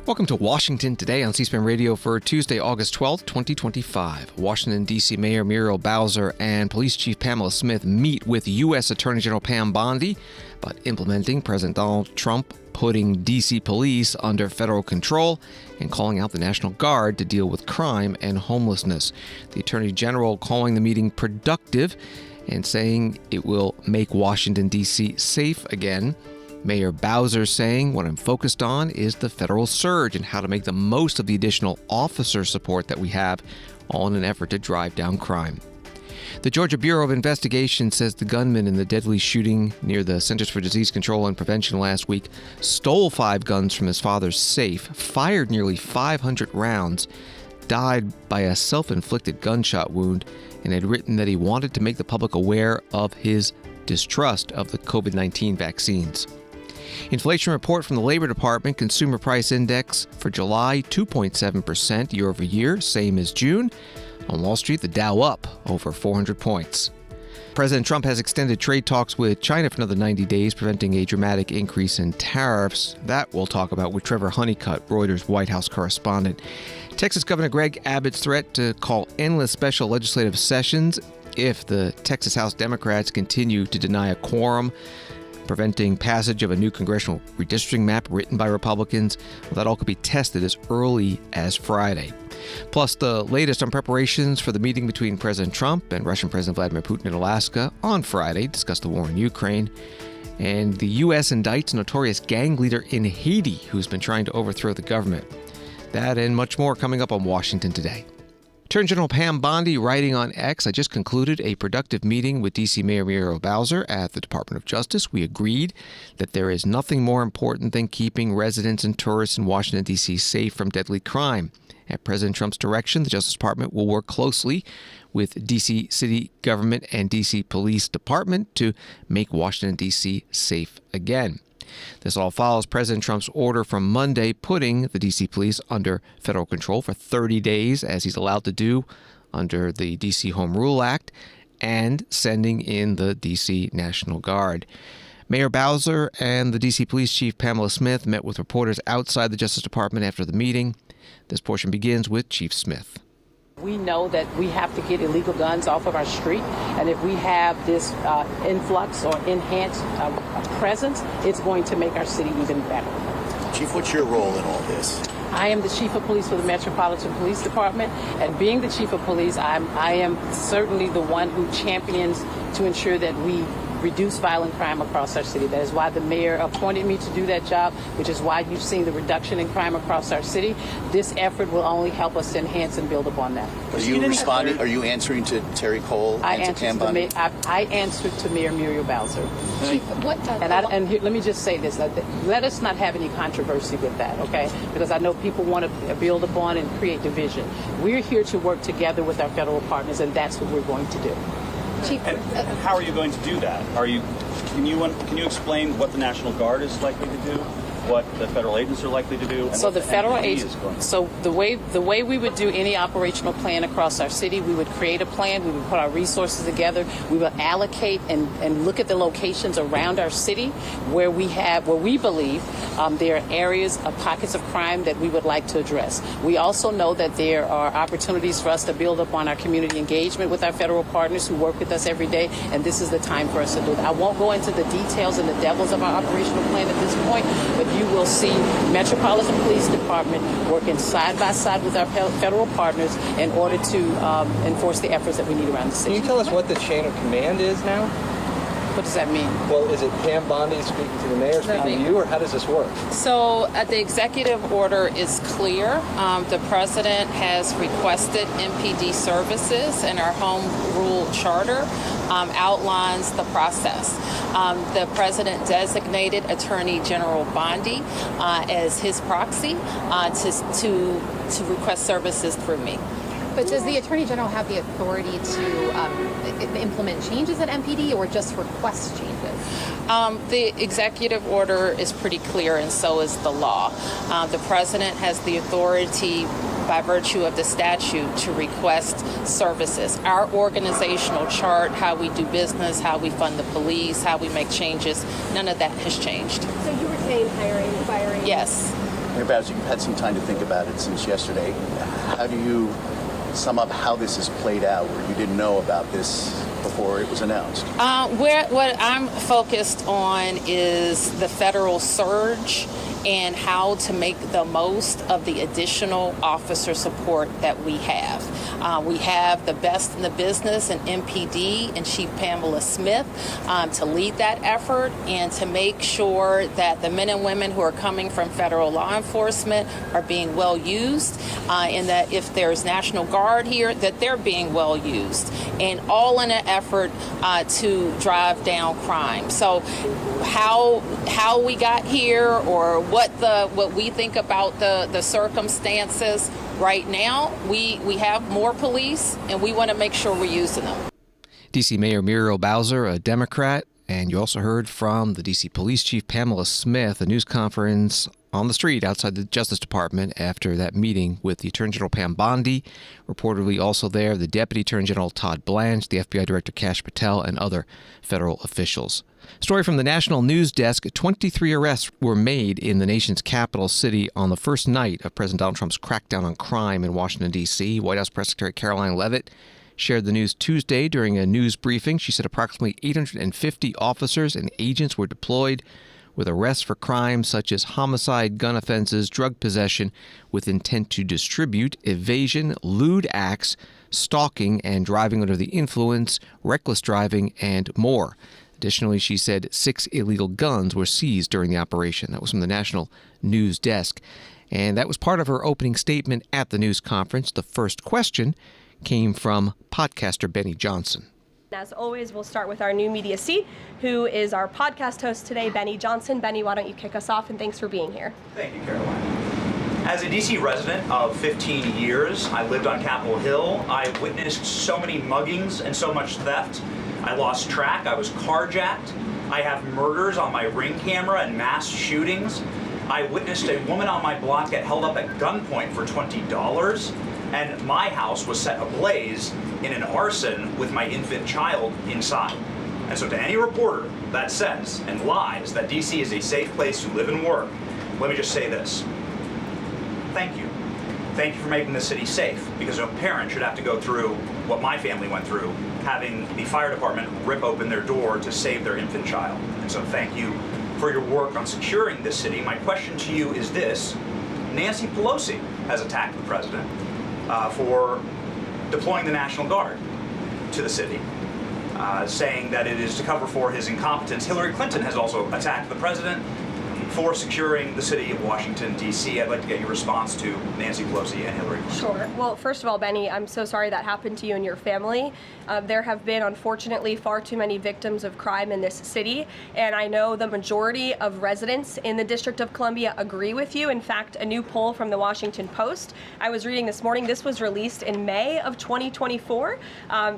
Welcome to Washington Today on C-SPAN Radio for Tuesday, August 12th, 2025. Washington, D.C. Mayor Muriel Bowser and Police Chief Pamela Smith meet with U.S. Attorney General Pam Bondi about implementing President Donald Trump putting D.C. police under federal control and calling out the National Guard to deal with crime and homelessness. The Attorney General calling the meeting productive and saying it will make Washington, D.C. safe again. Mayor Bowser saying, what I'm focused on is the federal surge and how to make the most of the additional officer support that we have, all in an effort to drive down crime. The Georgia Bureau of Investigation says the gunman in the deadly shooting near the Centers for Disease Control and Prevention last week stole 5 guns from his father's safe, fired nearly 500 rounds, died by a self-inflicted gunshot wound, and had written that he wanted to make the public aware of his distrust of the COVID-19 vaccines. Inflation report from the Labor Department, Consumer Price Index for July, 2.7% year over year, same as June. On Wall Street, the Dow up over 400 points. President Trump has extended trade talks with China for another 90 days, preventing a dramatic increase in tariffs. That we'll talk about with Trevor Hunnicutt, Reuters White House Correspondent. Texas Governor Greg Abbott's threat to call endless special legislative sessions if the Texas House Democrats continue to deny a quorum, preventing passage of a new congressional redistricting map written by Republicans. Well, that all could be tested as early as Friday. Plus, the latest on preparations for the meeting between President Trump and Russian President Vladimir Putin in Alaska on Friday, discuss the war in Ukraine. And the U.S. indicts a notorious gang leader in Haiti who's been trying to overthrow the government. That and much more coming up on Washington Today. Attorney General Pam Bondi writing on X, I just concluded a productive meeting with D.C. Mayor Muriel Bowser at the Department of Justice. We agreed that there is nothing more important than keeping residents and tourists in Washington, D.C. safe from deadly crime. At President Trump's direction, the Justice Department will work closely with D.C. City Government and D.C. Police Department to make Washington, D.C. safe again. This all follows President Trump's order from Monday putting the D.C. police under federal control for 30 days, as he's allowed to do under the D.C. Home Rule Act, and sending in the D.C. National Guard. Mayor Bowser and the D.C. Police Chief Pamela Smith met with reporters outside the Justice Department after the meeting. This portion begins with Chief Smith. We know that we have to get illegal guns off of our street, and if we have this influx or enhanced presence, it's going to make our city even better. Chief, what's your role in all this? I am the Chief of Police for the Metropolitan Police Department, and being the Chief of Police, I am certainly the one who champions to ensure that we reduce violent crime across our city. That is why the mayor appointed me to do that job, which is why you've seen the reduction in crime across our city. This effort will only help us to enhance and build upon that. Are you responding? Are you answering to Terry Cole and to Pam Bondi? I answered to Mayor Muriel Bowser. Let me just say this. Let us not have any controversy with that, okay? Because I know people want to build upon and create division. We're here to work together with our federal partners, and that's what we're going to do. Chief, and how are you going to do that? Can you explain what the National Guard is likely to do, what the federal agents are likely to do? So the federal agents. So the way we would do any operational plan across our city, we would create a plan. We would put our resources together. We would allocate and look at the locations around our city where we believe there are areas of pockets of crime that we would like to address. We also know that there are opportunities for us to build upon our community engagement with our federal partners who work with us every day, and this is the time for us to do it. I won't go into the details and the devils of our operational plan at this point, but you will see Metropolitan Police Department working side by side with our federal partners in order to enforce the efforts that we need around the city. Can you tell us what the chain of command is now? What does that mean? Well, is it Pam Bondi speaking to the mayor, speaking to you, or how does this work? So the executive order is clear. The president has requested MPD services, and our home rule charter outlines the process. The president designated Attorney General Bondi as his proxy to request services through me. But does the Attorney General have the authority to implement changes at MPD or just request changes? The executive order is pretty clear, and so is the law. The president has the authority by virtue of the statute to request services. Our organizational chart, how we do business, how we fund the police, how we make changes, none of that has changed. So you retain hiring, firing? Yes. Mayor Bowser, you've had some time to think about it since yesterday. How do you sum up how this has played out, where you didn't know about this before it was announced? What I'm focused on is the federal surge and how to make the most of the additional officer support that we have. We have the best in the business in MPD and Chief Pamela Smith to lead that effort and to make sure that the men and women who are coming from federal law enforcement are being well used, and that if there's National Guard here, that they're being well used, and all in an effort to drive down crime. So how we got here, or what we think about the circumstances right now, we have more police, and we want to make sure we're using them. D.C. Mayor Muriel Bowser, a Democrat, and you also heard from the D.C. Police Chief Pamela Smith, a news conference on the street outside the Justice Department after that meeting with the Attorney General Pam Bondi. Reportedly also there, the Deputy Attorney General Todd Blanche, the FBI Director Kash Patel, and other federal officials. Story from the National News Desk. 23 arrests were made in the nation's capital city on the first night of President Donald Trump's crackdown on crime in Washington, D.C. White House Press Secretary Caroline Leavitt shared the news Tuesday during a news briefing. She said approximately 850 officers and agents were deployed with arrests for crimes such as homicide, gun offenses, drug possession with intent to distribute, evasion, lewd acts, stalking, and driving under the influence, reckless driving, and more. Additionally, she said 6 illegal guns were seized during the operation. That was from the National News Desk. And that was part of her opening statement at the news conference. The first question came from podcaster Benny Johnson. As always, we'll start with our new media seat, who is our podcast host today, Benny Johnson. Benny, why don't you kick us off, and thanks for being here. Thank you, Caroline. As a D.C. resident of 15 years, I lived on Capitol Hill. I witnessed so many muggings and so much theft. I lost track. I was carjacked. I have murders on my Ring camera and mass shootings. I witnessed a woman on my block get held up at gunpoint for $20. And my house was set ablaze in an arson with my infant child inside. And so to any reporter that says and lies that D.C. is a safe place to live and work, let me just say this. Thank you. Thank you for making the city safe, because no parent should have to go through what my family went through, having the fire department rip open their door to save their infant child. And so thank you for your work on securing this city. My question to you is this. Nancy Pelosi has attacked the president for deploying the National Guard to the city, saying that it is to cover for his incompetence. Hillary Clinton has also attacked the president for securing the city of Washington, D.C. I'd like to get your response to Nancy Pelosi and Hillary Clinton. Sure. Well, first of all, Benny, I'm so sorry that happened to you and your family. There have been, unfortunately, far too many victims of crime in this city, and I know the majority of residents in the District of Columbia agree with you. In fact, a new poll from the Washington Post I was reading this morning, this was released in May of 2024,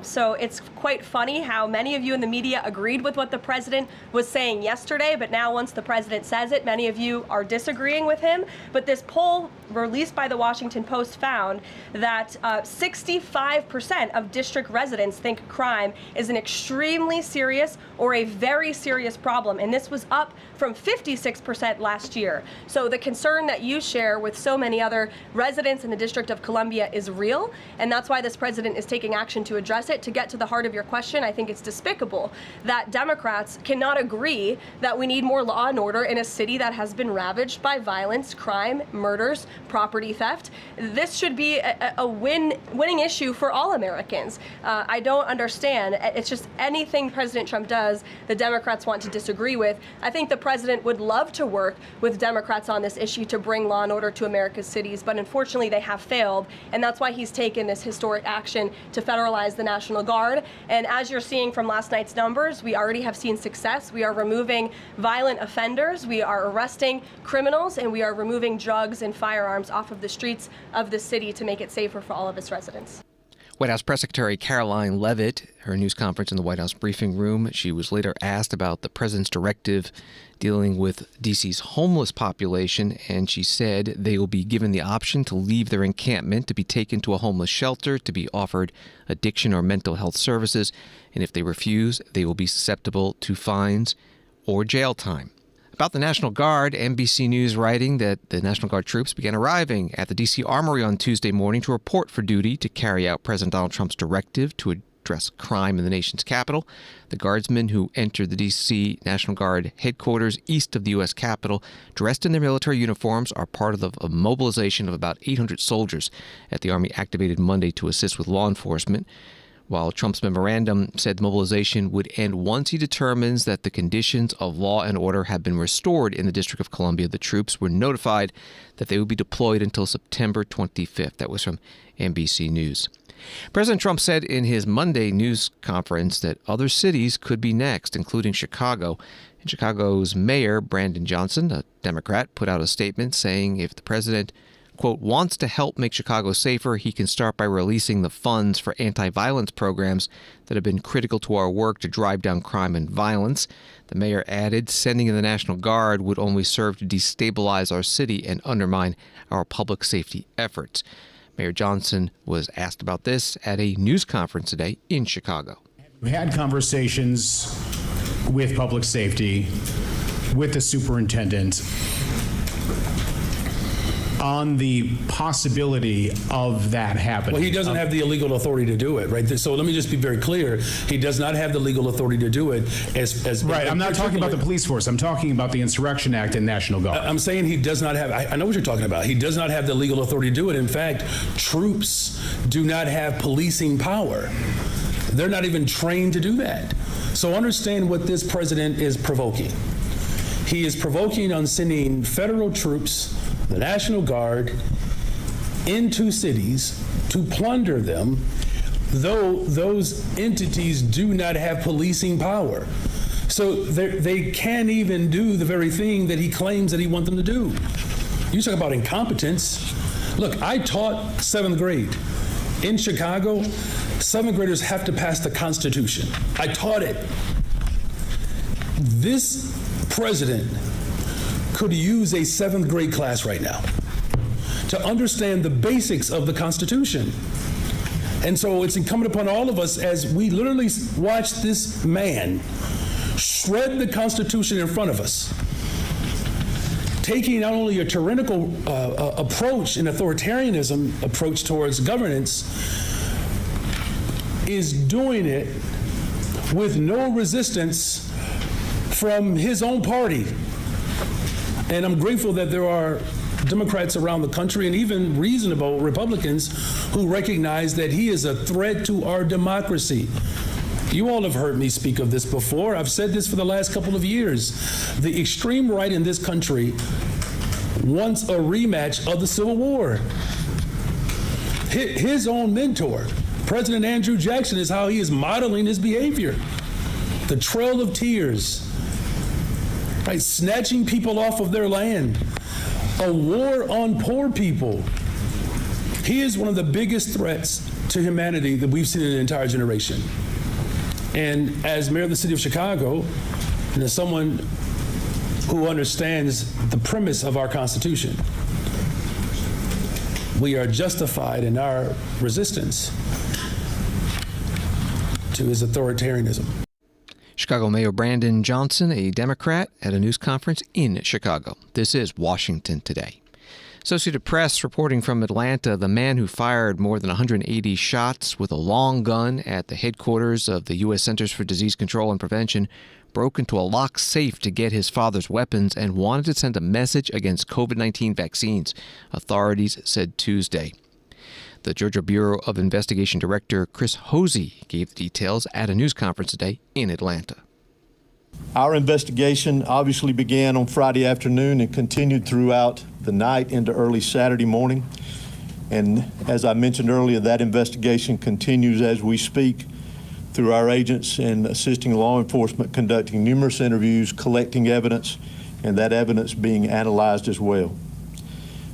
so it's quite funny how many of you in the media agreed with what the president was saying yesterday, but now once the president says it, many of you are disagreeing with him. But this poll released by the Washington Post found that 65% of district residents think crime is an extremely serious or a very serious problem, and this was up from 56% last year. So the concern that you share with so many other residents in the District of Columbia is real, and that's why this president is taking action to address it. To get to the heart of your question, I think it's despicable that Democrats cannot agree that we need more law and order in a city that has been ravaged by violence, crime, murders, property theft. This should be a winning issue for all Americans. I don't understand. It's just anything President Trump does, the Democrats want to disagree with. I think the president would love to work with Democrats on this issue to bring law and order to America's cities, but unfortunately they have failed, and that's why he's taken this historic action to federalize the National Guard. And as you're seeing from last night's numbers, we already have seen success. We are removing violent offenders, we are arresting criminals, and we are removing drugs and firearms off of the streets of the city to make it safer for all of its residents. White House Press Secretary Caroline Leavitt, her news conference in the White House briefing room. She was later asked about the president's directive dealing with D.C.'s homeless population, and she said they will be given the option to leave their encampment, to be taken to a homeless shelter, to be offered addiction or mental health services, and if they refuse, they will be susceptible to fines or jail time. About the National Guard, NBC News writing that the National Guard troops began arriving at the D.C. Armory on Tuesday morning to report for duty to carry out President Donald Trump's directive to address crime in the nation's capital. The guardsmen who entered the D.C. National Guard headquarters east of the U.S. Capitol, dressed in their military uniforms, are part of a mobilization of about 800 soldiers that the Army activated Monday to assist with law enforcement. While Trump's memorandum said mobilization would end once he determines that the conditions of law and order have been restored in the District of Columbia, the troops were notified that they would be deployed until September 25th. That was from NBC News. President Trump said in his Monday news conference that other cities could be next, including Chicago. And Chicago's mayor, Brandon Johnson, a Democrat, put out a statement saying if the president, quote, wants to help make Chicago safer, he can start by releasing the funds for anti-violence programs that have been critical to our work to drive down crime and violence. The mayor added, sending in the National Guard would only serve to destabilize our city and undermine our public safety efforts. Mayor Johnson was asked about this at a news conference today in Chicago. We had conversations with public safety, with the superintendent, on the possibility of that happening. Well, he doesn't have the legal authority to do it, right? So let me just be very clear. He does not have the legal authority to do it as right, I'm not talking about the police force. I'm talking about the Insurrection Act and National Guard. I'm saying he does not have, I know what you're talking about. He does not have the legal authority to do it. In fact, troops do not have policing power. They're not even trained to do that. So understand what this president is provoking. He is provoking on sending federal troops, the National Guard, into cities to plunder them, though those entities do not have policing power. So they can't even do the very thing that he claims that he wants them to do. You talk about incompetence. Look, I taught 7th grade. In Chicago, 7th graders have to pass the Constitution. I taught it. This president could use a 7th grade class right now to understand the basics of the Constitution. And so it's incumbent upon all of us as we literally watch this man shred the Constitution in front of us, taking not only a tyrannical approach, an authoritarianism approach towards governance, is doing it with no resistance from his own party. And I'm grateful that there are Democrats around the country and even reasonable Republicans who recognize that he is a threat to our democracy. You all have heard me speak of this before. I've said this for the last couple of years. The extreme right in this country wants a rematch of the Civil War. His own mentor, President Andrew Jackson, is how he is modeling his behavior. The Trail of Tears, right, snatching people off of their land, a war on poor people. He is one of the biggest threats to humanity that we've seen in an entire generation. And as mayor of the city of Chicago, and as someone who understands the premise of our Constitution, we are justified in our resistance to his authoritarianism. Chicago Mayor Brandon Johnson, a Democrat, at a news conference in Chicago. This is Washington Today. Associated Press reporting from Atlanta, the man who fired more than 180 shots with a long gun at the headquarters of the U.S. Centers for Disease Control and Prevention broke into a locked safe to get his father's weapons and wanted to send a message against COVID-19 vaccines, authorities said Tuesday. The Georgia Bureau of Investigation Director Chris Hosey gave the details at a news conference today in Atlanta. Our investigation obviously began on Friday afternoon and continued throughout the night into early Saturday morning. And as I mentioned earlier, that investigation continues as we speak through our agents in assisting law enforcement, conducting numerous interviews, collecting evidence, and that evidence being analyzed as well.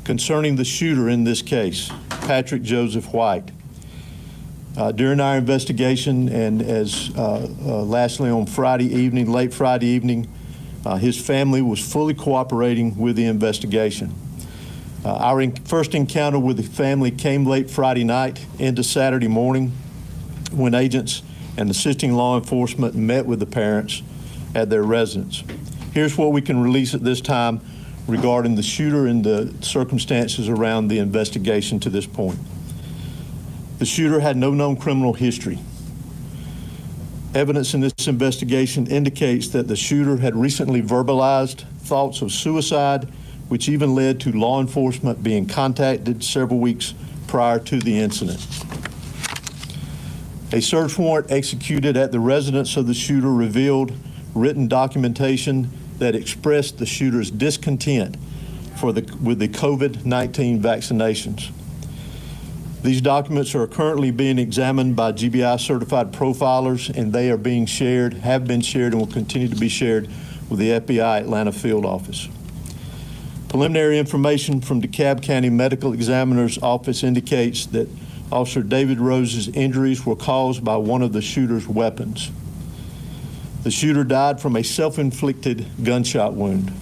Concerning the shooter in this case, Patrick Joseph White, during our investigation and as lastly on Friday evening, late Friday evening, his family was fully cooperating with the investigation. Our first encounter with the family came late Friday night into Saturday morning when agents and assisting law enforcement met with the parents at their residence. Here's what we can release at this time regarding the shooter and the circumstances around the investigation to this point. The shooter had no known criminal history. Evidence in this investigation indicates that the shooter had recently verbalized thoughts of suicide, which even led to law enforcement being contacted several weeks prior to the incident. A search warrant executed at the residence of the shooter revealed written documentation that expressed the shooter's discontent with the COVID-19 vaccinations. These documents are currently being examined by GBI certified profilers, and they are being shared, have been shared, and will continue to be shared with the FBI Atlanta field office. Preliminary information from DeKalb County Medical Examiner's Office indicates that Officer David Rose's injuries were caused by one of the shooter's weapons. The shooter died from a self-inflicted gunshot wound.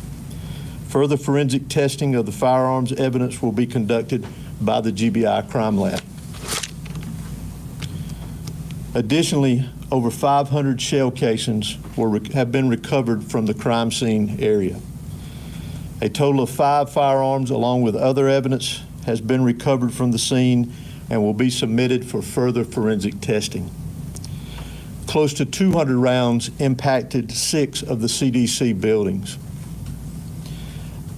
Further forensic testing of the firearms evidence will be conducted by the GBI Crime Lab. Additionally, over 500 shell casings have been recovered from the crime scene area. A total of 5 firearms, along with other evidence, has been recovered from the scene and will be submitted for further forensic testing. Close to 200 rounds impacted 6 of the CDC buildings.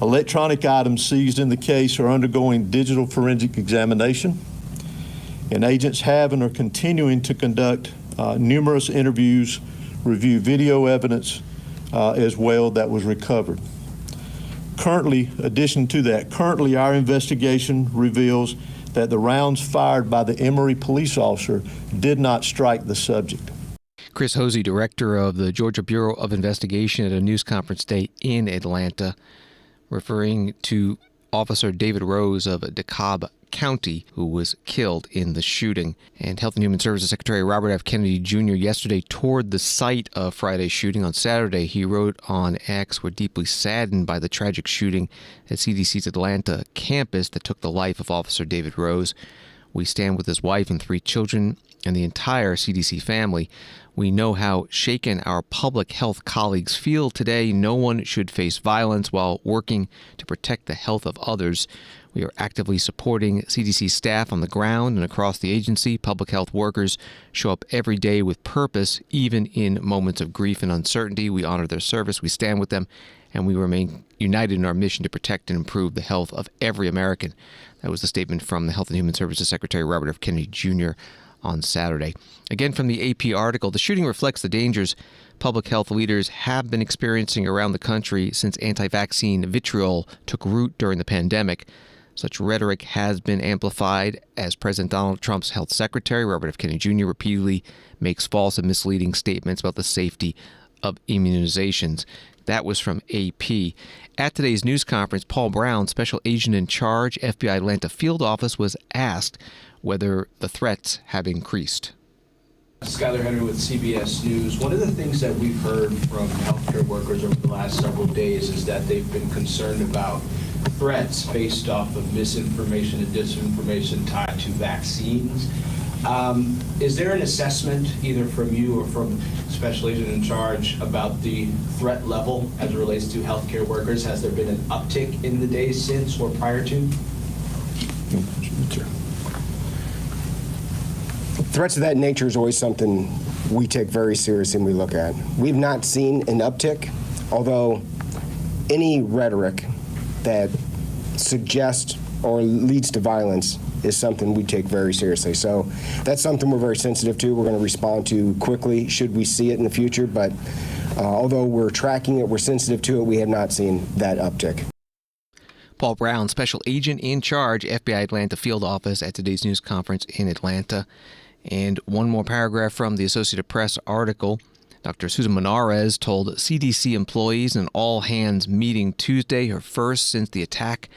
Electronic items seized in the case are undergoing digital forensic examination, and agents have and are continuing to conduct numerous interviews, review video evidence as well that was recovered. Currently, addition to that, currently our investigation reveals that the rounds fired by the Emory police officer did not strike the subject. Chris Hosey, director of the Georgia Bureau of Investigation, at a news conference day in Atlanta, referring to Officer David Rose of DeKalb County, who was killed in the shooting. And Health and Human Services Secretary Robert F. Kennedy Jr. yesterday toured the site of Friday's shooting. On Saturday, he wrote on X, "We're deeply saddened by the tragic shooting at CDC's Atlanta campus that took the life of Officer David Rose. We stand with his wife and 3 children and the entire CDC family. We know how shaken our public health colleagues feel today. No one should face violence while working to protect the health of others. We are actively supporting CDC staff on the ground and across the agency. Public health workers show up every day with purpose, even in moments of grief and uncertainty. We honor their service, we stand with them, and we remain united in our mission to protect and improve the health of every American." That was the statement from the Health and Human Services Secretary Robert F. Kennedy Jr. on Saturday. Again, from the AP article, the shooting reflects the dangers public health leaders have been experiencing around the country since anti-vaccine vitriol took root during the pandemic. Such rhetoric has been amplified as President Donald Trump's health secretary, Robert F. Kennedy Jr., repeatedly makes false and misleading statements about the safety of immunizations. That was from AP. At today's news conference, Paul Brown, special agent in charge, FBI Atlanta field office, was asked whether the threats have increased. Skylar Henry with CBS News. One of the things that we've heard from healthcare workers over the last several days is that they've been concerned about threats based off of misinformation and disinformation tied to vaccines. Is there an assessment, either from you or from Special Agent in Charge, about the threat level as it relates to healthcare workers? Has there been an uptick in the days since or prior to? Threats of that nature is always something we take very seriously and we look at. We've not seen an uptick, although any rhetoric that suggests or leads to violence is something we take very seriously. So that's something we're very sensitive to. We're going to respond to quickly should we see it in the future. But although we're tracking it, we're sensitive to it, we have not seen that uptick. Paul Brown, special agent in charge, FBI Atlanta field office, at today's news conference in Atlanta. And one more paragraph from the Associated Press article. Dr. Susan Monarez told CDC employees in an all-hands meeting Tuesday, her first since the attack,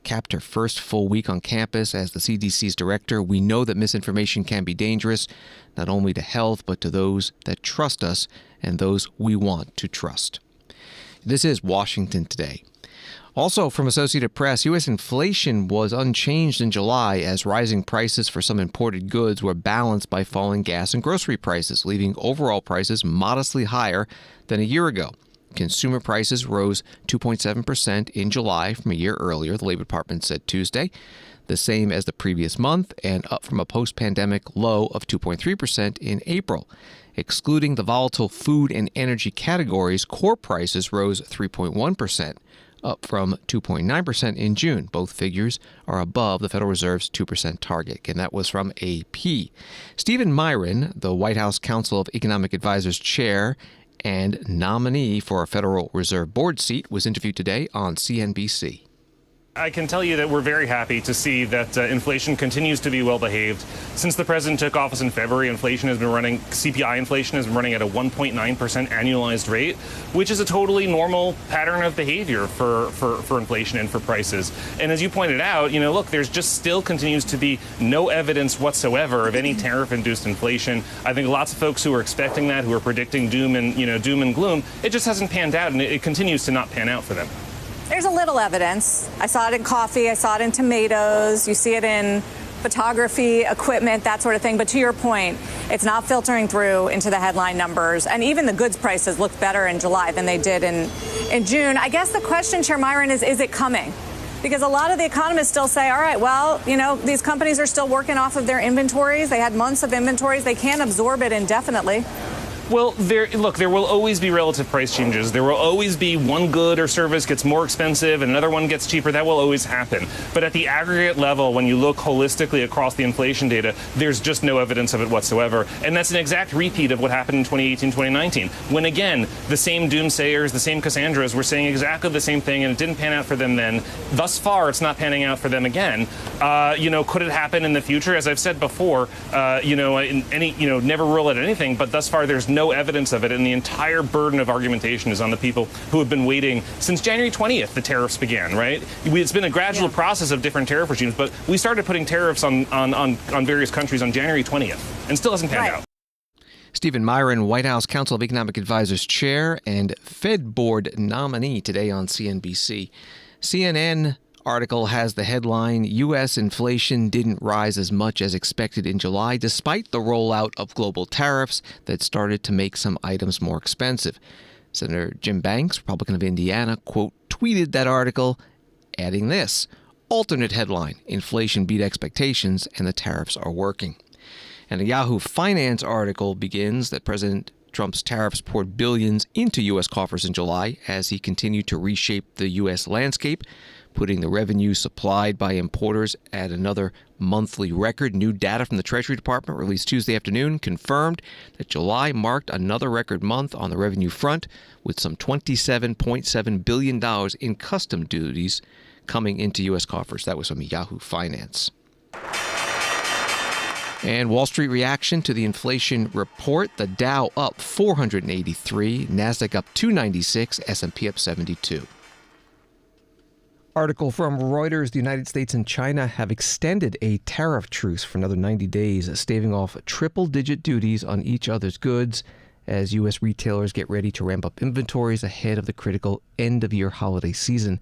capped her first full week on campus as the CDC's director. "We know that misinformation can be dangerous, not only to health, but to those that trust us and those we want to trust." This is Washington Today. Also from Associated Press, U.S. inflation was unchanged in July as rising prices for some imported goods were balanced by falling gas and grocery prices, leaving overall prices modestly higher than a year ago. Consumer prices rose 2.7% in July from a year earlier, the Labor Department said Tuesday, the same as the previous month and up from a post-pandemic low of 2.3% in April. Excluding the volatile food and energy categories, core prices rose 3.1%, up from 2.9% in June. Both figures are above the Federal Reserve's 2% target, and that was from AP. Stephen Myron, the White House Council of Economic Advisors chair and nominee for a Federal Reserve Board seat, was interviewed today on CNBC. I can tell you that we're very happy to see that inflation continues to be well behaved. Since the president took office in February, CPI inflation has been running at a 1.9% annualized rate, which is a totally normal pattern of behavior for inflation and for prices. And as you pointed out, look, there's just still continues to be no evidence whatsoever of any tariff-induced inflation. I think lots of folks who are expecting that, who are predicting doom and gloom, it just hasn't panned out, and it continues to not pan out for them. There's a little evidence. I saw it in coffee. I saw it in tomatoes. You see it in photography, equipment, that sort of thing. But to your point, it's not filtering through into the headline numbers. And even the goods prices looked better in July than they did in June. I guess the question, Chair Myron, is it coming? Because a lot of the economists still say, all right, well, these companies are still working off of their inventories. They had months of inventories. They can't absorb it indefinitely. Well, there will always be relative price changes. There will always be one good or service gets more expensive and another one gets cheaper. That will always happen. But at the aggregate level, when you look holistically across the inflation data, there's just no evidence of it whatsoever. And that's an exact repeat of what happened in 2018, 2019, when, again, the same doomsayers, the same Cassandras were saying exactly the same thing, and it didn't pan out for them then. Thus far, it's not panning out for them again. Could it happen in the future? As I've said before, never rule out anything, but thus far, there's no evidence of it, and the entire burden of argumentation is on the people who have been waiting since January 20th. The tariffs began, right? It's been a gradual process of different tariff regimes, but we started putting tariffs on various countries on January 20th, and still hasn't panned out. Stephen Myron, White House Council of Economic Advisors chair and Fed Board nominee, today on CNBC. CNN article has the headline, U.S. inflation didn't rise as much as expected in July, despite the rollout of global tariffs that started to make some items more expensive. Senator Jim Banks, Republican of Indiana, quote, tweeted that article, adding this, alternate headline, inflation beat expectations and the tariffs are working. And a Yahoo Finance article begins that President Trump's tariffs poured billions into U.S. coffers in July as he continued to reshape the U.S. landscape, putting the revenue supplied by importers at another monthly record. New data from the Treasury Department released Tuesday afternoon confirmed that July marked another record month on the revenue front, with some $27.7 billion in custom duties coming into U.S. coffers. That was from Yahoo Finance. And Wall Street reaction to the inflation report. The Dow up 483, NASDAQ up 296, S&P up 72. Article from Reuters, the United States and China have extended a tariff truce for another 90 days, staving off triple-digit duties on each other's goods as U.S. retailers get ready to ramp up inventories ahead of the critical end-of-year holiday season.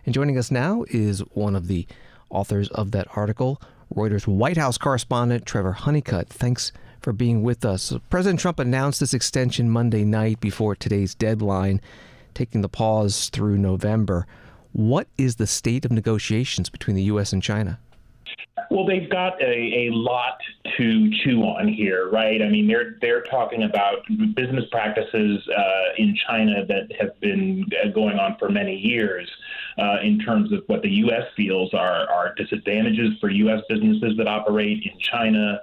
And joining us now is one of the authors of that article, Reuters White House Correspondent Trevor Hunnicutt. Thanks for being with us. President Trump announced this extension Monday night before today's deadline, taking the pause through November. What is the state of negotiations between the U.S. and China? Well, they've got a lot to chew on here, right? I mean, they're talking about business practices in China that have been going on for many years in terms of what the U.S. feels are disadvantages for U.S. businesses that operate in China.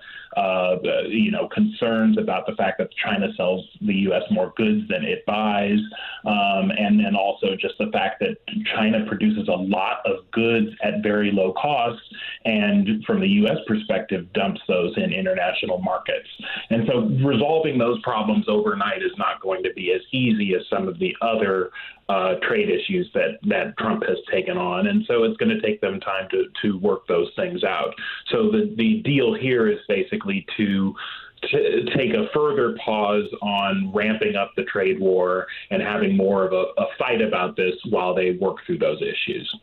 Concerns about the fact that China sells the U.S. more goods than it buys, and then also just the fact that China produces a lot of goods at very low costs, and from the U.S. perspective, dumps those in international markets. And so resolving those problems overnight is not going to be as easy as some of the other trade issues that Trump has taken on. And so it's going to take them time to work those things out. So the deal here is basically to take a further pause on ramping up the trade war and having more of a fight about this while they work through those issues.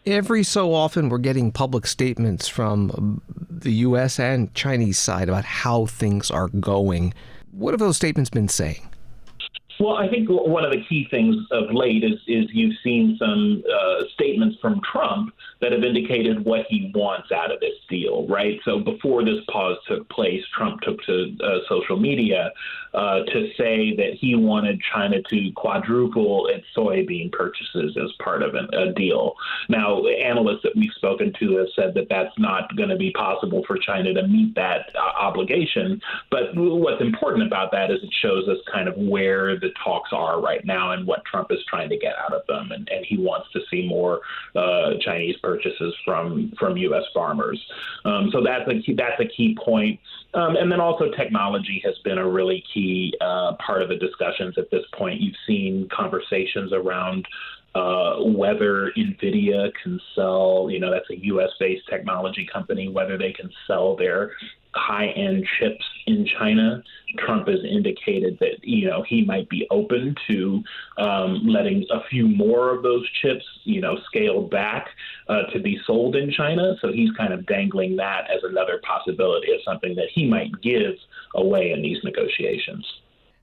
Every so often, we're getting public statements from the U.S. and Chinese side about how things are going. What have those statements been saying? Well, I think one of the key things of late is you've seen some statements from Trump that have indicated what he wants out of this deal, right? So before this pause took place, Trump took to social media to say that he wanted China to quadruple its soybean purchases as part of a deal. Now, analysts that we've spoken to have said that that's not going to be possible for China to meet that obligation. But what's important about that is it shows us kind of where the talks are right now and what Trump is trying to get out of them. And he wants to see more Chinese purchases from U.S. farmers. So that's a key point. And then also technology has been a really key part of the discussions at this point. You've seen conversations around whether NVIDIA can sell, that's a U.S.-based technology company, whether they can sell their high-end chips in China. Trump has indicated that, he might be open to letting a few more of those chips, scaled back to be sold in China. So he's kind of dangling that as another possibility of something that he might give away in these negotiations.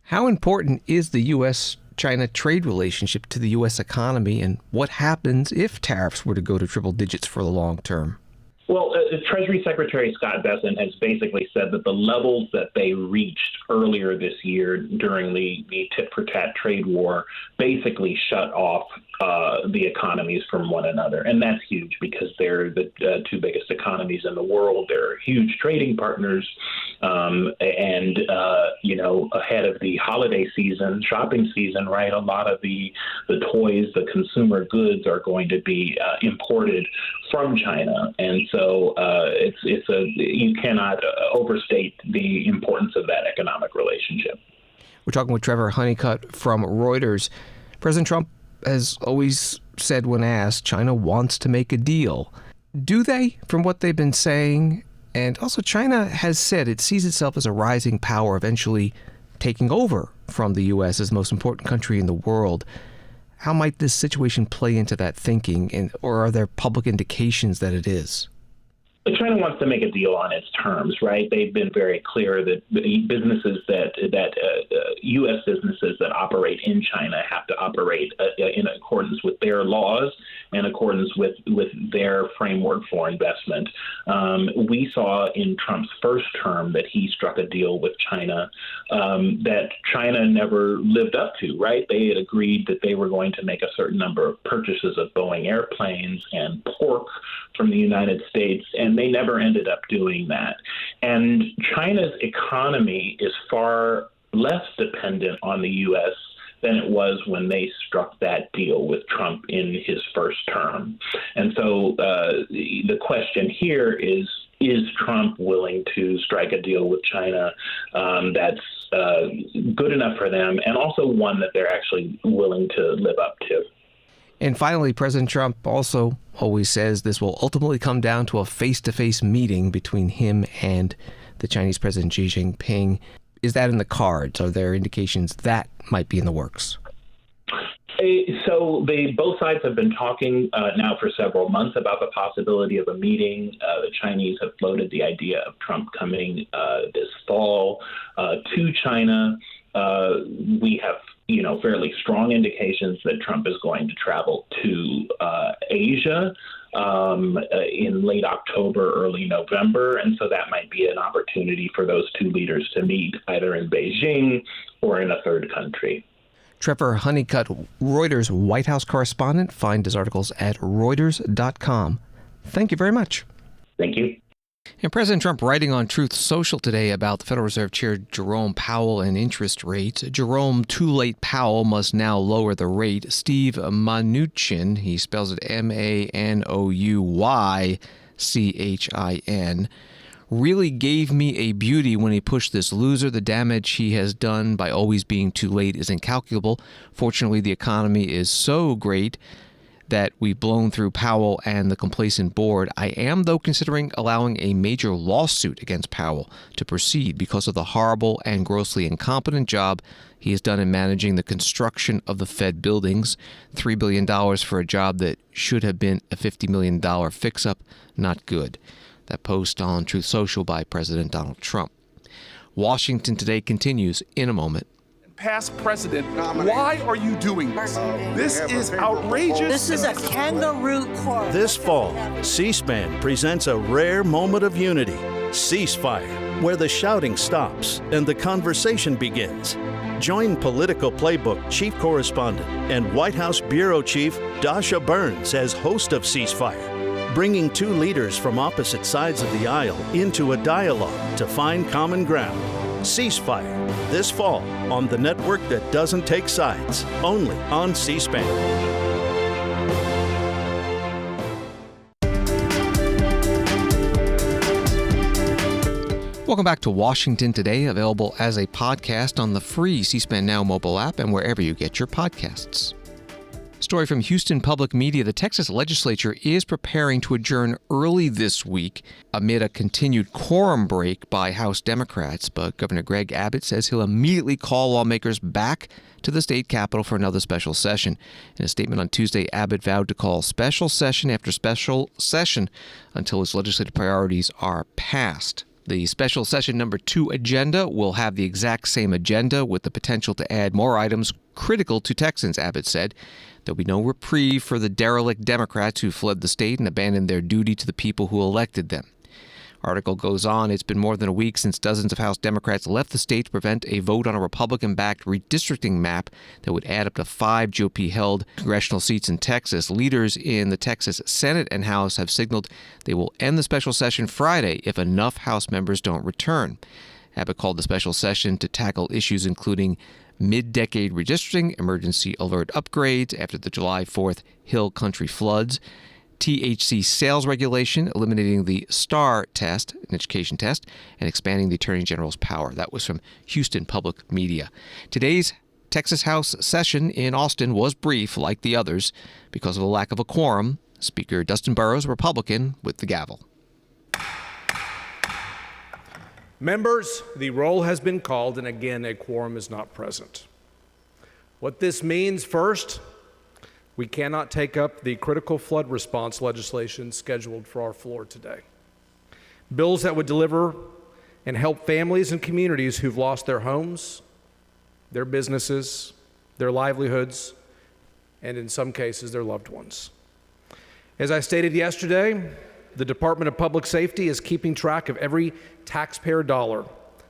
How important is the U.S.-China trade relationship to the U.S. economy, and what happens if tariffs were to go to triple digits for the long term? Well, Treasury Secretary Scott Bessent has basically said that the levels that they reached earlier this year during the tit-for-tat trade war basically shut off the economies from one another. And that's huge because they're the two biggest economies in the world. They're huge trading partners. Ahead of the holiday season, shopping season, right, a lot of the toys, the consumer goods are going to be imported from China. And so you cannot overstate the importance of that economic relationship. We're talking with Trevor Hunnicutt from Reuters. President Trump has always said when asked, China wants to make a deal. Do they, from what they've been saying? And also China has said it sees itself as a rising power, eventually taking over from the U.S. as the most important country in the world. How might this situation play into that thinking, or are there public indications that it is? China wants to make a deal on its terms, right? They've been very clear that the businesses U.S. businesses that operate in China have to operate in accordance with their laws, in accordance with their framework for investment. We saw in Trump's first term that he struck a deal with China that China never lived up to, right? They had agreed that they were going to make a certain number of purchases of Boeing airplanes and pork from the United States, and they never ended up doing that. And China's economy is far less dependent on the U.S. than it was when they struck that deal with Trump in his first term. And so the question here is Trump willing to strike a deal with China that's good enough for them, and also one that they're actually willing to live up to? And finally, President Trump also always says this will ultimately come down to a face-to-face meeting between him and the Chinese President Xi Jinping. Is that in the cards? Are there indications that might be in the works? So both sides have been talking now for several months about the possibility of a meeting. The Chinese have floated the idea of Trump coming this fall to China. We have fairly strong indications that Trump is going to travel to Asia in late October, early November. And so that might be an opportunity for those two leaders to meet either in Beijing or in a third country. Trevor Hunnicutt, Reuters White House Correspondent. Find his articles at Reuters.com. Thank you very much. Thank you. And President Trump writing on Truth Social today about the Federal Reserve Chair Jerome Powell and interest rates. Jerome Too Late Powell must now lower the rate. Steve Mnuchin, he spells it Manouyychin, really gave me a beauty when he pushed this loser. The damage he has done by always being too late is incalculable. Fortunately, the economy is so great that we've blown through Powell and the complacent board. I am, though, considering allowing a major lawsuit against Powell to proceed because of the horrible and grossly incompetent job he has done in managing the construction of the Fed buildings. $3 billion for a job that should have been a $50 million fix-up. Not good. That post on Truth Social by President Donald Trump. Washington Today continues in a moment. past precedent. Why are you doing this? This is outrageous. This is a kangaroo court. This fall, C-SPAN presents a rare moment of unity, Ceasefire, where the shouting stops and the conversation begins. Join Political Playbook Chief Correspondent and White House Bureau Chief Dasha Burns as host of Ceasefire, bringing two leaders from opposite sides of the aisle into a dialogue to find common ground. Ceasefire, this fall on the network that doesn't take sides, only on C-SPAN. Welcome back to Washington Today, available as a podcast on the free C-SPAN Now mobile app and wherever you get your podcasts. Story from Houston Public Media. The Texas legislature is preparing to adjourn early this week amid a continued quorum break by House Democrats, but Governor Greg Abbott says he'll immediately call lawmakers back to the state capitol for another special session. In a statement on Tuesday, Abbott vowed to call special session after special session until his legislative priorities are passed. The special session number 2 agenda will have the exact same agenda with the potential to add more items critical to Texans, Abbott said. There'll be no reprieve for the derelict Democrats who fled the state and abandoned their duty to the people who elected them. Article goes on, it's been more than a week since dozens of House Democrats left the state to prevent a vote on a Republican-backed redistricting map that would add up to 5 GOP-held congressional seats in Texas. Leaders in the Texas Senate and House have signaled they will end the special session Friday if enough House members don't return. Abbott called the special session to tackle issues including mid-decade redistricting, emergency alert upgrades after the July 4th Hill Country floods, THC sales regulation, eliminating the STAR test, an education test, and expanding the Attorney General's power. That was from Houston Public Media. Today's Texas House session in Austin was brief, like the others, because of a lack of a quorum. Speaker Dustin Burrows, Republican, with the gavel. Members, the roll has been called, and again, a quorum is not present. What this means, first, we cannot take up the critical flood response legislation scheduled for our floor today. Bills that would deliver and help families and communities who've lost their homes, their businesses, their livelihoods, and in some cases, their loved ones. As I stated yesterday, the Department of Public Safety is keeping track of every taxpayer dollar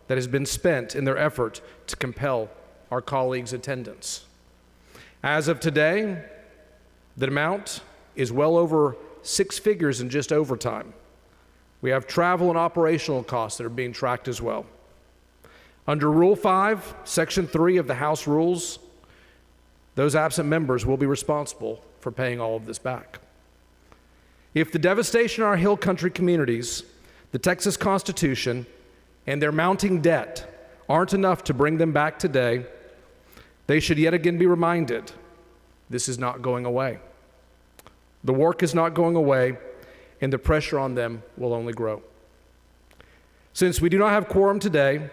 that has been spent in their effort to compel our colleagues' attendance. As of today, the amount is well over 6 figures in just overtime. We have travel and operational costs that are being tracked as well. Under Rule 5, Section 3 of the House Rules, those absent members will be responsible for paying all of this back. If the devastation in our Hill Country communities, the Texas Constitution, and their mounting debt aren't enough to bring them back today, they should yet again be reminded this is not going away. The work is not going away, and the pressure on them will only grow. Since we do not have quorum today,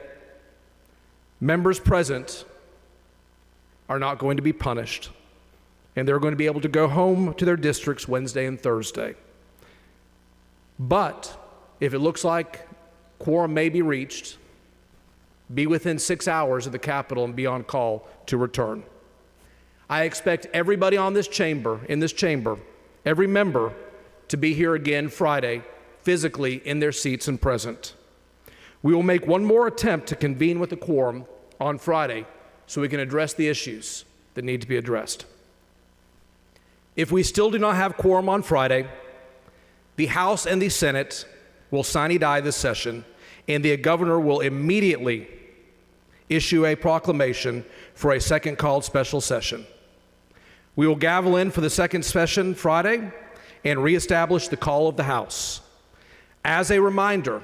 members present are not going to be punished, and they're going to be able to go home to their districts Wednesday and Thursday. But if it looks like quorum may be reached, be within 6 hours of the Capitol and be on call to return. I expect everybody in this chamber, every member, to be here again Friday, physically in their seats and present. We will make one more attempt to convene with the quorum on Friday so we can address the issues that need to be addressed. If we still do not have quorum on Friday, the House and the Senate will sine die this session, and the governor will immediately issue a proclamation for a second called special session. We will gavel in for the second session Friday and reestablish the call of the House. As a reminder,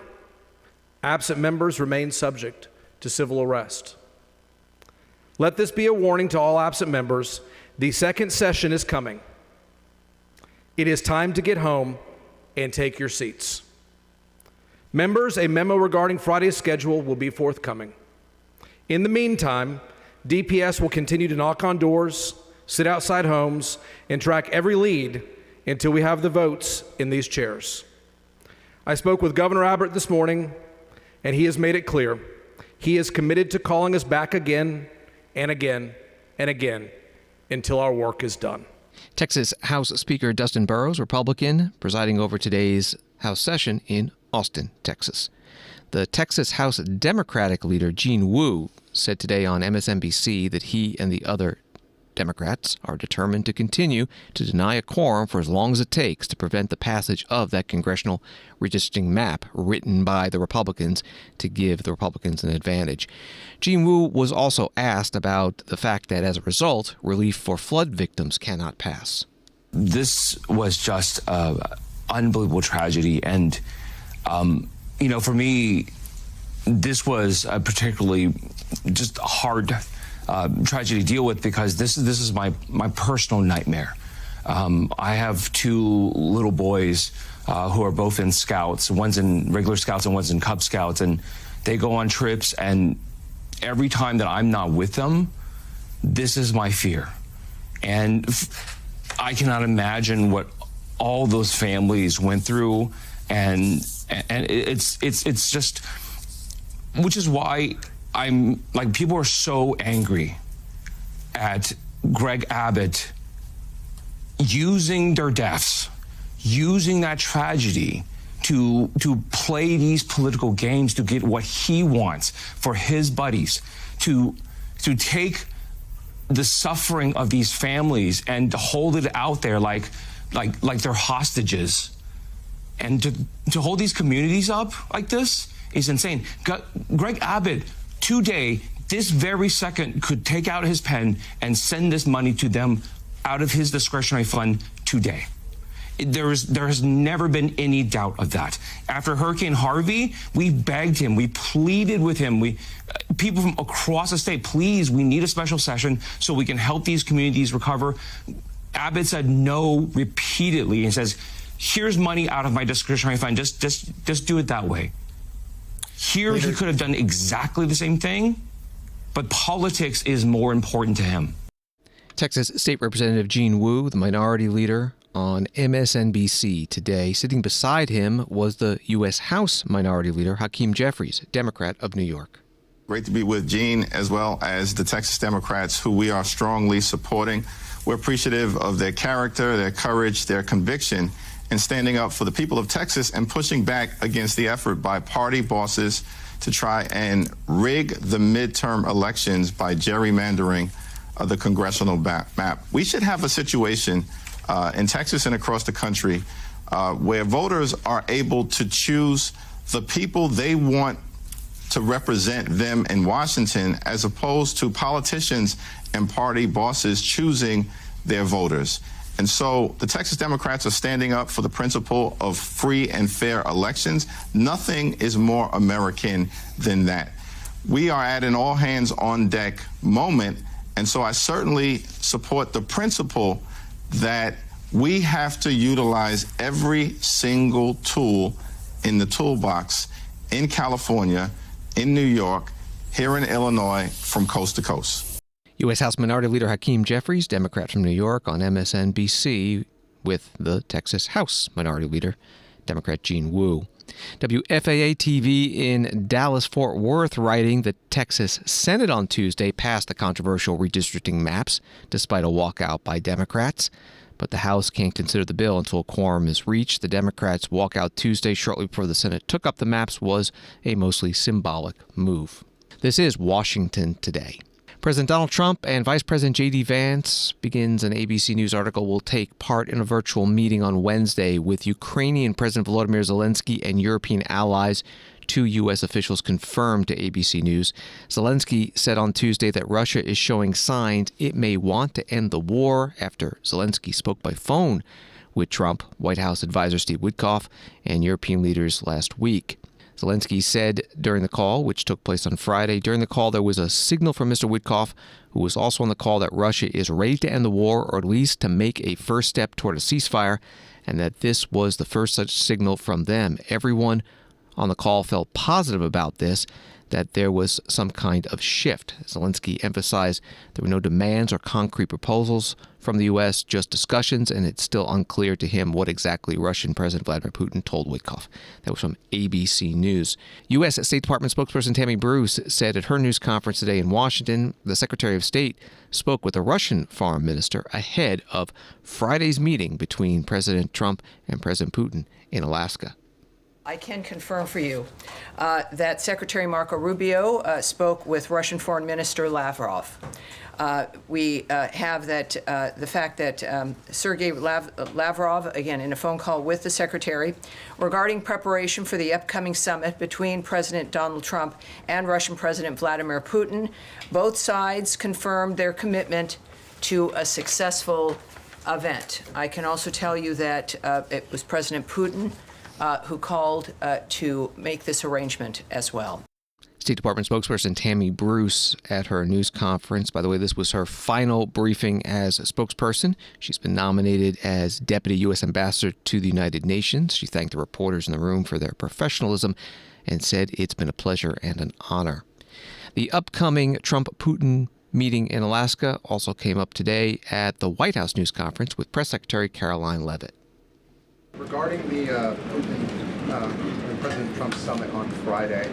absent members remain subject to civil arrest. Let this be a warning to all absent members. The second session is coming. It is time to get home and take your seats. Members, a memo regarding Friday's schedule will be forthcoming. In the meantime, DPS will continue to knock on doors, sit outside homes, and track every lead until we have the votes in these chairs. I spoke with Governor Abbott this morning, and he has made it clear he is committed to calling us back again and again and again until our work is done. Texas House Speaker Dustin Burrows, Republican, presiding over today's House session in Austin, Texas. The Texas House Democratic leader, Gene Wu, said today on MSNBC that he and the other Democrats are determined to continue to deny a quorum for as long as it takes to prevent the passage of that congressional redistricting map written by the Republicans to give the Republicans an advantage. Gene Wu was also asked about the fact that as a result, relief for flood victims cannot pass. This was just an unbelievable tragedy. And, for me, this was a particularly just hard tragedy to deal with because this is my personal nightmare. I have two little boys who are both in Scouts. One's in regular Scouts and one's in Cub Scouts, and they go on trips, and every time that I'm not with them, this is my fear. And I cannot imagine what all those families went through, and it's just, which is why I'm like, people are so angry at Greg Abbott using their deaths, using that tragedy to play these political games to get what he wants for his buddies, to take the suffering of these families and to hold it out there like they're hostages, and to hold these communities up like this is insane. Greg Abbott today, this very second, could take out his pen and send this money to them out of his discretionary fund today. There has never been any doubt of that. After Hurricane Harvey, we begged him, we pleaded with him, people from across the state, please, we need a special session so we can help these communities recover. Abbott said no repeatedly and says, here's money out of my discretionary fund, just do it that way. Here, he could have done exactly the same thing, but politics is more important to him. Texas State Representative Gene Wu, the minority leader, on MSNBC today. Sitting beside him was the U.S. House Minority Leader, Hakeem Jeffries, Democrat of New York. Great to be with Gene, as well as the Texas Democrats, who we are strongly supporting. We're appreciative of their character, their courage, their conviction, and standing up for the people of Texas and pushing back against the effort by party bosses to try and rig the midterm elections by gerrymandering the congressional map. We should have a situation in Texas and across the country where voters are able to choose the people they want to represent them in Washington, as opposed to politicians and party bosses choosing their voters. And so the Texas Democrats are standing up for the principle of free and fair elections. Nothing is more American than that. We are at an all-hands-on-deck moment, and so I certainly support the principle that we have to utilize every single tool in the toolbox in California, in New York, here in Illinois, from coast to coast. U.S. House Minority Leader Hakeem Jeffries, Democrat from New York, on MSNBC with the Texas House Minority Leader, Democrat Gene Wu. WFAA-TV in Dallas-Fort Worth writing that Texas Senate on Tuesday passed the controversial redistricting maps despite a walkout by Democrats. But the House can't consider the bill until a quorum is reached. The Democrats' walkout Tuesday shortly before the Senate took up the maps was a mostly symbolic move. This is Washington Today. President Donald Trump and Vice President J.D. Vance, begins an ABC News article, will take part in a virtual meeting on Wednesday with Ukrainian President Volodymyr Zelensky and European allies. Two U.S. officials confirmed to ABC News. Zelensky said on Tuesday that Russia is showing signs it may want to end the war after Zelensky spoke by phone with Trump, White House advisor Steve Witkoff, and European leaders last week. Zelensky said during the call, which took place on Friday, during the call there was a signal from Mr. Witkoff, who was also on the call, that Russia is ready to end the war, or at least to make a first step toward a ceasefire, and that this was the first such signal from them. Everyone on the call felt positive about this. that there was some kind of shift. Zelensky emphasized there were no demands or concrete proposals from the U.S., just discussions, and it's still unclear to him what exactly Russian President Vladimir Putin told Witkoff. That was from ABC News. U.S. State Department spokesperson Tammy Bruce said at her news conference today in Washington, the Secretary of State spoke with the Russian foreign minister ahead of Friday's meeting between President Trump and President Putin in Alaska. I can confirm for you that Secretary Marco Rubio spoke with Russian Foreign Minister Lavrov. We have that the fact that Sergei Lavrov, again, in a phone call with the Secretary, regarding preparation for the upcoming summit between President Donald Trump and Russian President Vladimir Putin, both sides confirmed their commitment to a successful event. I can also tell you that it was President Putin who called to make this arrangement as well. State Department spokesperson Tammy Bruce at her news conference. By the way, this was her final briefing as a spokesperson. She's been nominated as Deputy U.S. Ambassador to the United Nations. She thanked the reporters in the room for their professionalism and said it's been a pleasure and an honor. The upcoming Trump-Putin meeting in Alaska also came up today at the White House news conference with Press Secretary Caroline Leavitt. Regarding the Putin and President Trump summit on Friday,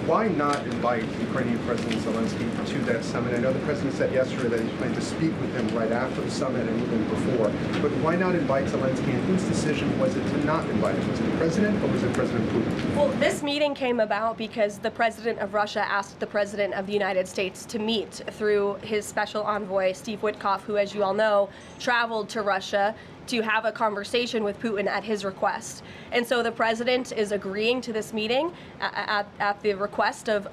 why not invite Ukrainian President Zelensky to that summit? I know the president said yesterday that he planned to speak with him right after the summit and even before, but why not invite Zelensky, and whose decision was it to not invite him? Was it the president or was it President Putin? Well, this meeting came about because the president of Russia asked the president of the United States to meet through his special envoy, Steve Witkoff, who, as you all know, traveled to Russia to have a conversation with Putin at his request. And so the president is agreeing to this meeting at the request of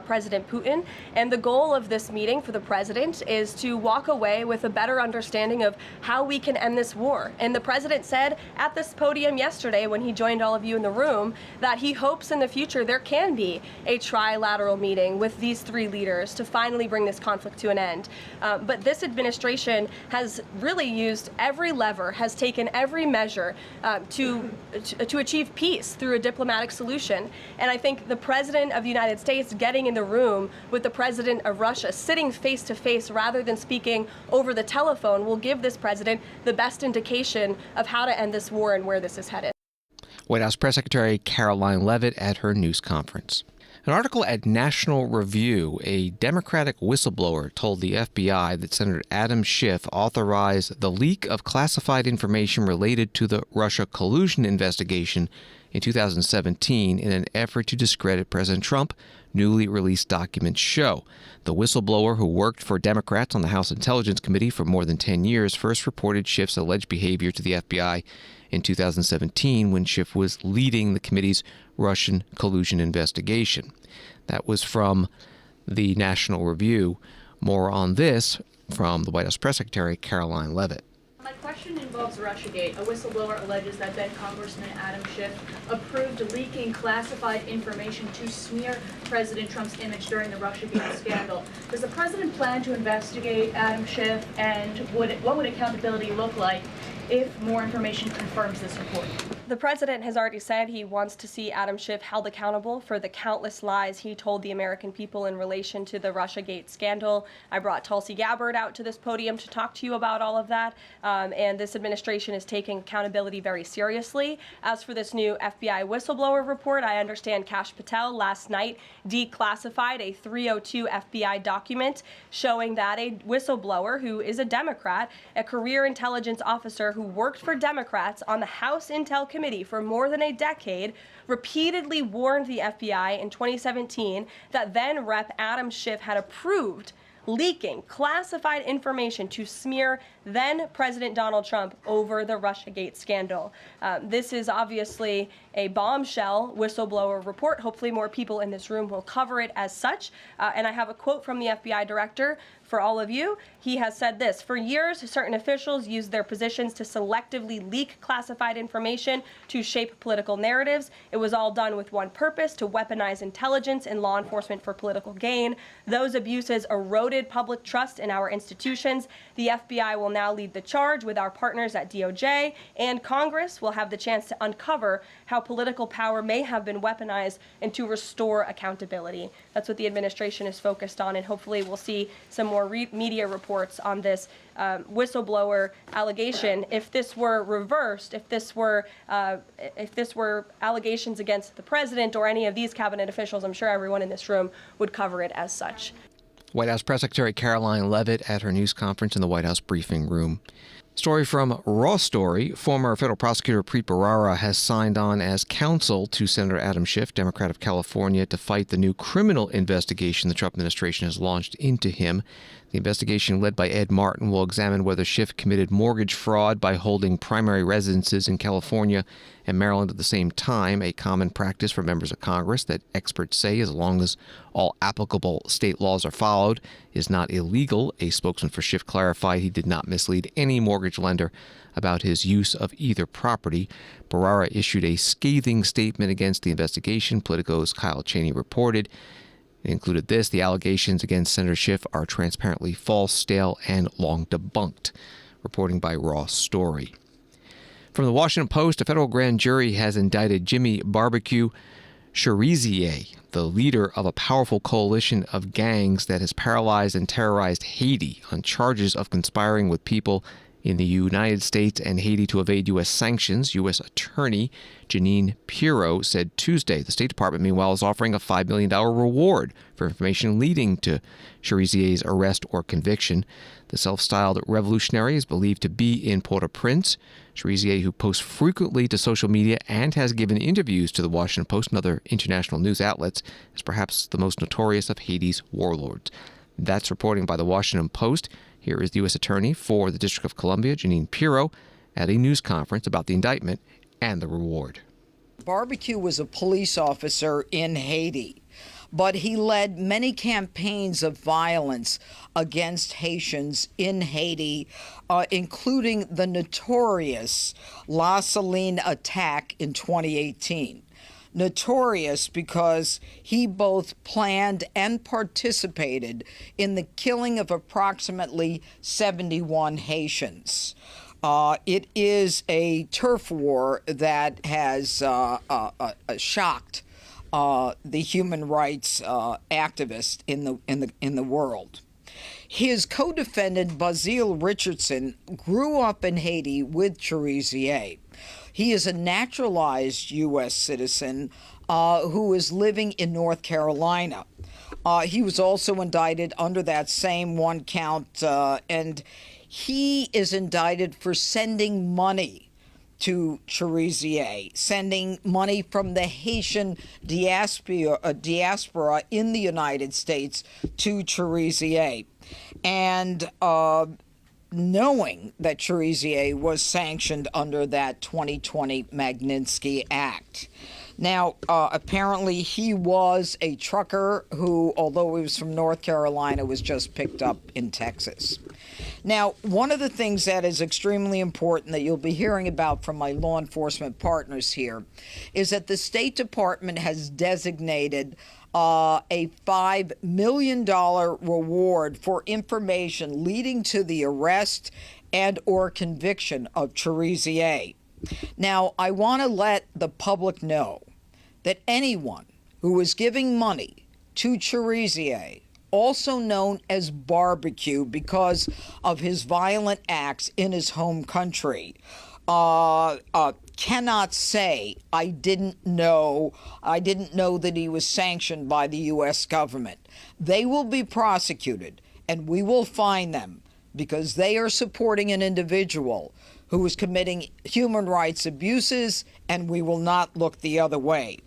President Putin. And the goal of this meeting for the president is to walk away with a better understanding of how we can end this war. And the president said at this podium yesterday when he joined all of you in the room that he hopes in the future there can be a trilateral meeting with these three leaders to finally bring this conflict to an end. But this administration has really used every lever, has taken every measure to achieve peace through a diplomatic solution. And I think the president of the United States getting in the room with the president of Russia, sitting face to face rather than speaking over the telephone, will give this president the best indication of how to end this war and where this is headed. White House Press Secretary Caroline Leavitt at her news conference. An article at National Review, a Democratic whistleblower told the FBI that Senator Adam Schiff authorized the leak of classified information related to the Russia collusion investigation in 2017 in an effort to discredit President Trump, newly released documents show. The whistleblower, who worked for Democrats on the House Intelligence Committee for more than 10 years, first reported Schiff's alleged behavior to the FBI in 2017 when Schiff was leading the committee's Russian collusion investigation. That was from the National Review. More on this from the White House Press Secretary Caroline Leavitt. My question involves Russiagate. A whistleblower alleges that then Congressman Adam Schiff approved leaking classified information to smear President Trump's image during the Russiagate scandal. Does the president plan to investigate Adam Schiff, and what would accountability look like if more information confirms this report? The president has already said he wants to see Adam Schiff held accountable for the countless lies he told the American people in relation to the Russiagate scandal. I brought Tulsi Gabbard out to this podium to talk to you about all of that, and this administration is taking accountability very seriously. As for this new FBI whistleblower report, I understand Kash Patel last night declassified a 302 FBI document showing that a whistleblower who is a Democrat, a career intelligence officer who worked for Democrats on the House Intel Committee for more than a decade, repeatedly warned the FBI in 2017 that then Rep. Adam Schiff had approved leaking classified information to smear then President Donald Trump over the Russiagate scandal. This is obviously a bombshell whistleblower report. Hopefully more people in this room will cover it as such. And I have a quote from the FBI director for all of you, he has said this: for years, certain officials used their positions to selectively leak classified information to shape political narratives. It was all done with one purpose: to weaponize intelligence and law enforcement for political gain. Those abuses eroded public trust in our institutions. The FBI will now lead the charge with our partners at DOJ, and Congress will have the chance to uncover how political power may have been weaponized and to restore accountability. That's what the administration is focused on, and hopefully we'll see some more media reports on this whistleblower allegation. If this were reversed, if this were allegations against the president or any of these cabinet officials, I'm sure everyone in this room would cover it as such. White House Press Secretary Caroline Leavitt at her news conference in the White House briefing room. Story from Raw Story. Former federal prosecutor Preet Bharara has signed on as counsel to Senator Adam Schiff, Democrat of California, to fight the new criminal investigation the Trump administration has launched into him. The investigation, led by Ed Martin, will examine whether Schiff committed mortgage fraud by holding primary residences in California and Maryland at the same time, a common practice for members of Congress that experts say, as long as all applicable state laws are followed, is not illegal. A spokesman for Schiff clarified he did not mislead any mortgage lender about his use of either property. Bharara issued a scathing statement against the investigation, Politico's Kyle Cheney reported. It included this: the allegations against Senator Schiff are transparently false, stale, and long debunked. Reporting by Raw Story. From the Washington Post, a federal grand jury has indicted Jimmy Barbecue Cherizier, the leader of a powerful coalition of gangs that has paralyzed and terrorized Haiti, on charges of conspiring with people in the United States and Haiti to evade U.S. sanctions. U.S. Attorney Jeanine Pirro said Tuesday. The State Department, meanwhile, is offering a $5 million reward for information leading to Cherizier's arrest or conviction. The self-styled revolutionary is believed to be in Port-au-Prince. Cherizier, who posts frequently to social media and has given interviews to the Washington Post and other international news outlets, is perhaps the most notorious of Haiti's warlords. That's reporting by the Washington Post. Here is the U.S. Attorney for the District of Columbia, Jeanine Pirro, at a news conference about the indictment and the reward. Barbecue was a police officer in Haiti, but he led many campaigns of violence against Haitians in Haiti, including the notorious La Saline attack in 2018. Notorious because he both planned and participated in the killing of approximately 71 Haitians. It is a turf war that has shocked the human rights activists in the world. His co-defendant, Basile Richardson, grew up in Haiti with Cherizier. He is a naturalized U.S. citizen who is living in North Carolina. He was also indicted under that same one count, and he is indicted for sending money to Cherizier, sending money from the Haitian diaspora in the United States to Cherizier. And knowing that Cherizier was sanctioned under that 2020 Magnitsky Act. Now, apparently he was a trucker who, although he was from North Carolina, was just picked up in Texas. Now, one of the things that is extremely important that you'll be hearing about from my law enforcement partners here is that the State Department has designated a $5 million reward for information leading to the arrest and or conviction of Cherizier. Now, I want to let the public know that anyone who is giving money to Cherizier, also known as Barbecue because of his violent acts in his home country, cannot say, I didn't know that he was sanctioned by the U.S. government. They will be prosecuted, and we will fine them because they are supporting an individual who is committing human rights abuses, and we will not look the other way.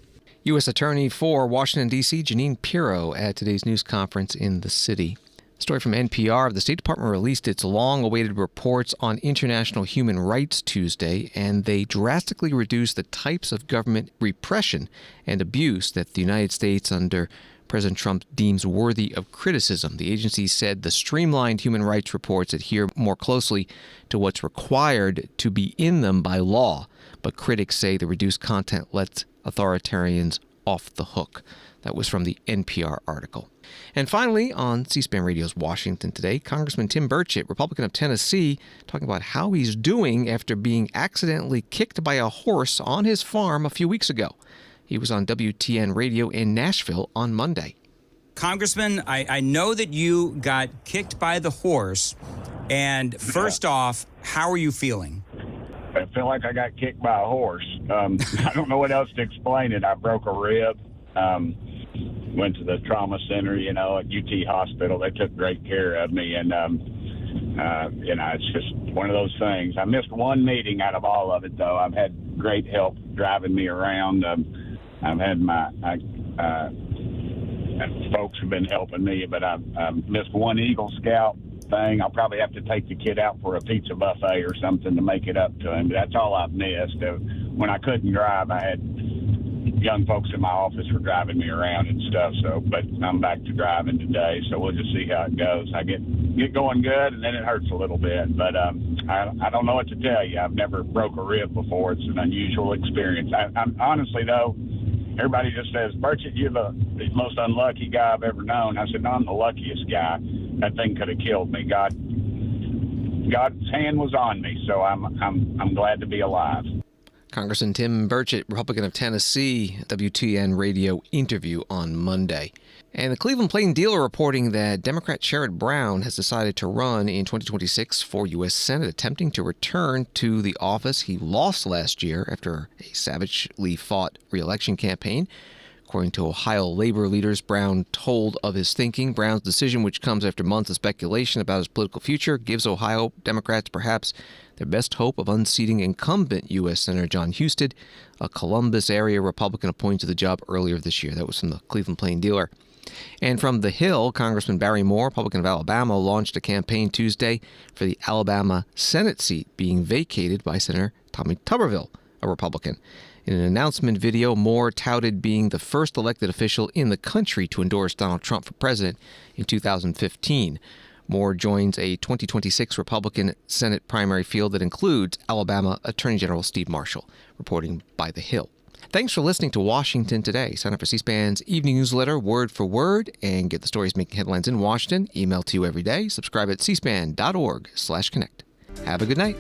U.S. Attorney for Washington, D.C., Jeanine Pirro at today's news conference in the city. Story from NPR. The State Department released its long-awaited reports on international human rights Tuesday, and they drastically reduced the types of government repression and abuse that the United States under President Trump deems worthy of criticism. The agency said the streamlined human rights reports adhere more closely to what's required to be in them by law, but critics say the reduced content lets authoritarians off the hook. That was from the NPR article. And finally, on C-SPAN Radio's Washington Today, Congressman Tim Burchett, Republican of Tennessee, talking about how he's doing after being accidentally kicked by a horse on his farm a few weeks ago. He was on WTN Radio in Nashville on Monday. Congressman, I know that you got kicked by the horse. And first off, how are you feeling? I feel like I got kicked by a horse. I don't know what else to explain it. I broke a rib. Went to the trauma center, at UT Hospital. They took great care of me. And, it's just one of those things. I missed one meeting out of all of it, though. I've had great help driving me around. I've had my folks have been helping me, but I missed one Eagle Scout thing. I'll probably have to take the kid out for a pizza buffet or something to make it up to him. But that's all I've missed. When I couldn't drive, I had young folks in my office were driving me around and stuff. But I'm back to driving today, so we'll just see how it goes. I get going good, and then it hurts a little bit. But I don't know what to tell you. I've never broke a rib before. It's an unusual experience. I'm honestly, though, everybody just says, Burchett, you're the most unlucky guy I've ever known. I said, no, I'm the luckiest guy. That thing could have killed me. God's hand was on me, so I'm glad to be alive. Congressman Tim Burchett, Republican of Tennessee, WTN Radio interview on Monday. And the Cleveland Plain Dealer reporting that Democrat Sherrod Brown has decided to run in 2026 for U.S. Senate, attempting to return to the office he lost last year after a savagely fought re-election campaign. According to Ohio labor leaders, Brown told of his thinking. Brown's decision, which comes after months of speculation about his political future, gives Ohio Democrats perhaps their best hope of unseating incumbent U.S. Senator John Husted, a Columbus area Republican appointed to the job earlier this year. That was from the Cleveland Plain Dealer. And from the Hill, Congressman Barry Moore, Republican of Alabama, launched a campaign Tuesday for the Alabama Senate seat being vacated by Senator Tommy Tuberville, a Republican. In an announcement video, Moore touted being the first elected official in the country to endorse Donald Trump for president in 2015. Moore joins a 2026 Republican Senate primary field that includes Alabama Attorney General Steve Marshall, reporting by The Hill. Thanks for listening to Washington Today. Sign up for C-SPAN's evening newsletter, Word for Word, and get the stories making headlines in Washington emailed to you every day. Subscribe at cspan.org/connect. Have a good night.